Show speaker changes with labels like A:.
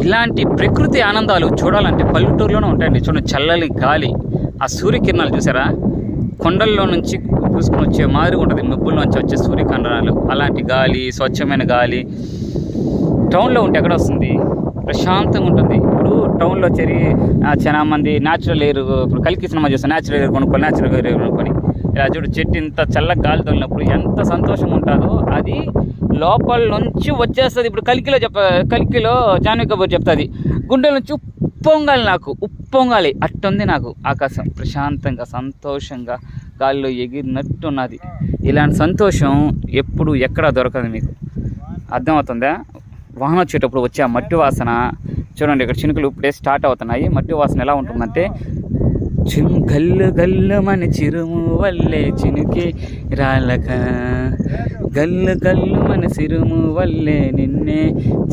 A: ఇలాంటి ప్రకృతి ఆనందాలు చూడాలంటే పల్లెటూరులోనే ఉంటాయండి. చూడండి, చల్లని గాలి, ఆ సూర్యకిరణాలు చూసారా, కొండల్లో నుంచి పూసుకొని వచ్చే మాదిరిగా ఉంటుంది, మబ్బుల్లోంచి వచ్చే సూర్యకిరణాలు. అలాంటి గాలి, స్వచ్ఛమైన గాలి టౌన్లో ఉంటే ఎక్కడ వస్తుంది? ప్రశాంతంగా ఉంటుంది. ఇప్పుడు టౌన్లో చాలా మంది న్యాచురల్ ఎయిర్, ఇప్పుడు కలికి సినిమా చూస్తాం, న్యాచురల్ ఎయిర్ కొనుక్కొని, న్యాచురల్ ఎయిర్ కొనుక్కొని, ఇలా చూడు చెట్టు ఇంత చల్లగా గాలి తోలినప్పుడు ఎంత సంతోషం ఉంటుందో అది లోపల నుంచి వచ్చేస్తుంది. ఇప్పుడు కలికిలో జాహ్నవి కపూర్ చెప్తుంది, గుండెల నుంచి ఉప్పొంగాలి, నాకు ఉప్పొంగాలి అట్టుంది నాకు ఆకాశం, ప్రశాంతంగా సంతోషంగా గాలిలో ఎగిరినట్టున్నది. ఇలాంటి సంతోషం ఎప్పుడు ఎక్కడా దొరకదు. మీకు అర్థమవుతుందా? వాహనం వచ్చేటప్పుడు వచ్చే ఆ మట్టి వాసన చూడండి, ఇక్కడ చినుకులు ఇప్పుడే స్టార్ట్ అవుతున్నాయి. మట్టి వాసన ఎలా ఉంటుందంటే, గల్లు గల్లు మన చిరుము వల్లే చినుకే రాలక, గల్లు గల్లు మన చిరుము వల్లే నిన్నే